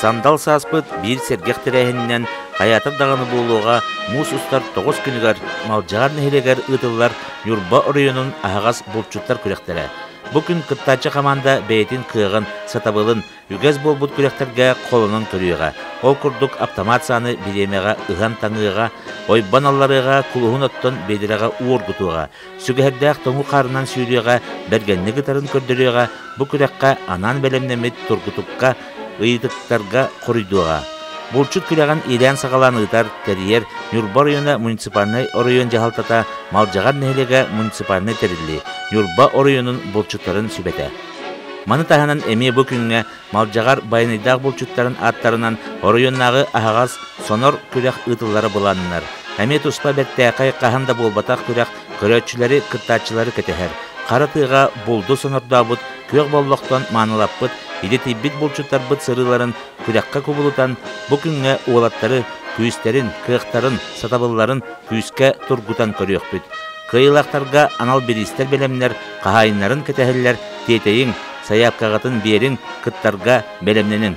Сандал саспыт bir сергек тирәһеннән хаятыр даганы булуга мус устар 9 күнүгәр малжагар нехелегер ытыллар Юрба районун агас болчуттар күрәктәре. Бу күн кыттачы команда бейтин кыгын сатабылын үгәз болбут күрәктәргә колунун көрүгә. Ол курдук автоматсаны билемега ыган таңыга, ойбаналларыга кулуһун оттон бедирага уургутуга, сүгәһәрдәк тоңу карынан сүйрүгә бергәнлеге тарын көрдөрүгә, бу күрәккә анан белемнемит тургутукка ыйдыктарга корыйдуга. Болчут күрәгән илән сагалан ытар терьер Юрба районы муниципальный район жахалтата малжагар нехелеге муниципальный терилли. Юрба районун болчуттарын сүбәтә. Маны таһанан эми бу күнгә малжагар байныйдаг болчуттарын аттарынан районнагы агас сонор күрәк ытыллары буланнар. Әме туспа бәттә кайкаһында булбатак күрәк көрәчүләре кыттачылары кетәһәр. Каратыга булды сонордабыт көк боллоктан манылаппыт иде тибит болчуттар бит сырыларын күрәккә күбулутан бу күнгә уолаттары күйстерин, кыктарын, сатабылларын күйскә тургутан көрөкбит. Кыйлактарга анал биристер белемнәр, каһайнарын кетәһәлләр, тетейин, саяпкагатын берин кыттарга белемненин.